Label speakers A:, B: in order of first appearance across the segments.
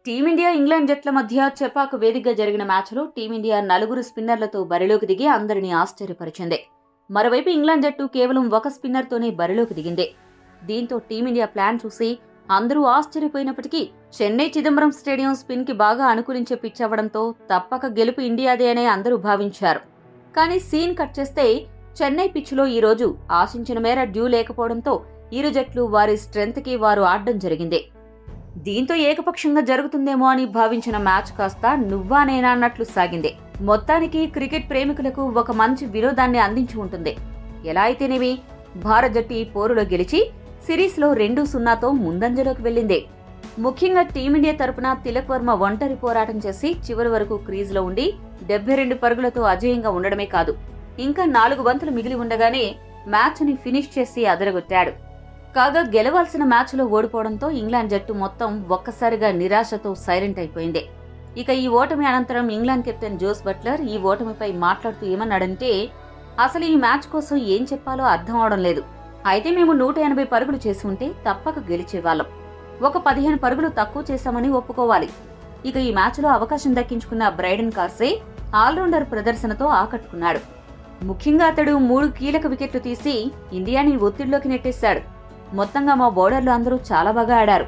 A: Team India England జట్ల మధ్య చెపాకు వేదికగా జరిగిన మ్యాచ్లో టీమిండియా 4 స్పిన్నర్లతో బరిలోకి దిగి అందరినీ ఆశ్చర్యపరిచింది. మరోవైపు ఇంగ్లాండ్ జట్టు కేవలం 1 స్పిన్నర్తోనే బరిలోకి దిగింది. దీంతో టీమిండియా ప్లాన్ చూసి అందరూ ఆశ్చర్యపోయినప్పటికీ చెన్నై చిదంబరం స్టేడియం స్పిన్ కి బాగా అనుకూలించే పిచ్ అవ్వడంతో తప్పక గెలుపు ఇండియాదే అని అందరూ భావించారు. కానీ సీన్ కట్ చేస్తే చెన్నై పిచ్లో ఈ రోజు ఆశించిన మేర డ్యూ లేకపోవడంతో ఇరు జట్లు వారి స్ట్రెంత్ కి వారు ఆడడం జరిగింది. దీంతో ఏకపక్షంగా జరుగుతుందేమో అని భావించిన మ్యాచ్ కాస్త నువ్వా నేనా అన్నట్లు సాగింది. మొత్తానికి క్రికెట్ ప్రేమికులకు ఒక మంచి వినోదాన్ని అందించి ఉంటుంది. ఎలా అయితేనేమి భారత్ జట్టు ఈ పోరులో గెలిచి సిరీస్ లో 2-0తో ముందంజలోకి వెళ్లింది. ముఖ్యంగా టీమిండియా తరపున తిలక్ వర్మ ఒంటరి పోరాటం చేసి చివరి వరకు క్రీజ్ లో ఉండి 72 పరుగులతో అజేయంగా ఉండడమే కాదు, ఇంకా 4 బంతులు మిగిలి ఉండగానే మ్యాచ్ ని ఫినిష్ చేసి అదరగొట్టాడు. కాగా గెలవాల్సిన మ్యాచ్లో ఓడిపోవడంతో ఇంగ్లాండ్ జట్టు మొత్తం ఒక్కసారిగా నిరాశతో సైలెంట్ అయిపోయింది. ఇక ఈ ఓటమి అనంతరం ఇంగ్లాండ్ కెప్టెన్ జోస్ బట్లర్ ఈ ఓటమిపై మాట్లాడుతూ ఏమన్నాడంటే, అసలు ఈ మ్యాచ్ కోసం ఏం చెప్పాలో అర్థం అవడం లేదు. అయితే మేము 180 పరుగులు చేసి ఉంటే తప్పక గెలిచేవాళ్ళం. ఒక 15 పరుగులు తక్కువ చేశామని ఒప్పుకోవాలి. ఇక ఈ మ్యాచ్లో అవకాశం దక్కించుకున్న బ్రైడెన్ కార్సే ఆల్రౌండర్ ప్రదర్శనతో ఆకట్టుకున్నాడు. ముఖ్యంగా అతడు 3 కీలక వికెట్లు తీసి ఇండియాని ఒత్తిడిలోకి నెట్టేశాడు. మొత్తంగా మా బౌలర్లు అందరూ చాలా బాగా ఆడారు.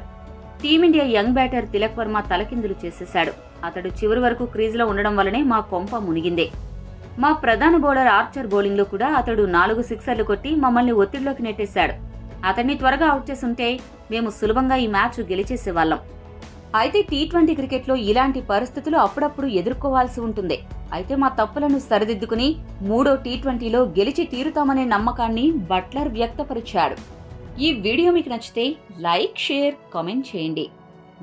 A: Team India young batter Tilak Varma తలకిందులు చేసేశాడు. అతడు చివరి వరకు క్రీజ్లో ఉండడం వల్లనే మా కొంప మునిగిందే. మా ప్రధాన బౌలర్ ఆర్చర్ బౌలింగ్లో కూడా అతడు 4 సిక్సర్లు కొట్టి మమ్మల్ని ఒత్తిడిలోకి నెట్టేశాడు. అతన్ని త్వరగా అవుట్ చేసుంటే మేము సులభంగా ఈ మ్యాచ్ గెలిచేసేవాళ్ళం. అయితే టీ20 క్రికెట్లో ఇలాంటి పరిస్థితులు అప్పుడప్పుడు ఎదుర్కోవాల్సి ఉంటుంది. అయితే మా తప్పులను సరిదిద్దుకుని 3వ టీ20లో గెలిచి తీరుతామనే నమ్మకాన్ని బట్లర్ వ్యక్తపరిచాడు. ఈ వీడియో మీకు నచ్చితే లైక్, షేర్, కామెంట్ చేయండి.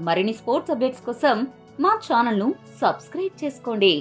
A: మరిన్ని స్పోర్ట్స్ అప్డేట్స్ కోసం మా ఛానల్ను సబ్స్క్రైబ్ చేసుకోండి.